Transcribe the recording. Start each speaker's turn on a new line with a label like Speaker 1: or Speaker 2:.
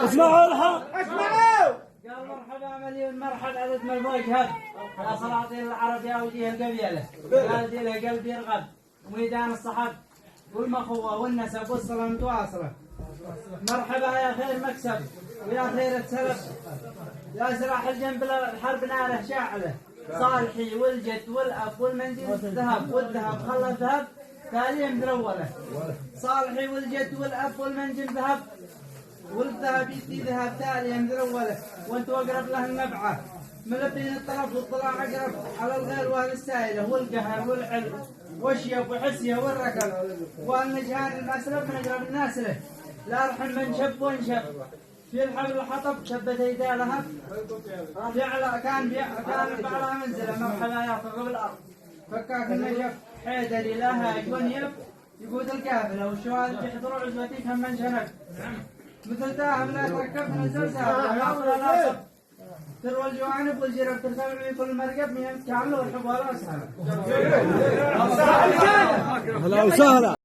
Speaker 1: اسمعوا الحق
Speaker 2: اسمعوا. قال مرحبا مليون مرحبا عدد من الوجهات يا سلاطين العرب يا وجيه القبيله قال دي له قلب يرغب وميدان الصحب والمخوه والنسب والصله متواصله. مرحبا يا خير مكسب ويا خير سلف يا سراح الجنب الحرب ناله شاعله صالحي والجد والاب والمنديل ذهب والذهب خلى الذهب تاليهم مدروله. صالحي والجد والاب والمنجم ذهب والذهب يدي ذهب تالي مدروله وانت اقرب له النبعه ملبين الطرف والطلاع اقرب على الغير واهل السائله والقهر والعلم والشيب وحسيه والركب والنجهان المسلب من اقرب الناس له. لا رحم من شب وانشب في الحبل الحطب شبت يديه لهب كان بعلها منزله. مرحبا يا ثقب الارض فكاك النجف حيدري لها ينيب يقود الكافله والشهاد يحضروا عزوتي كم من شنب مثل تاهم لا تركب من الزلزال ولا لا صب تروى الجوانب والجرب ترتفع من كل مرقب من كامله والحب ولا اسهل.
Speaker 1: اهلا وسهلا.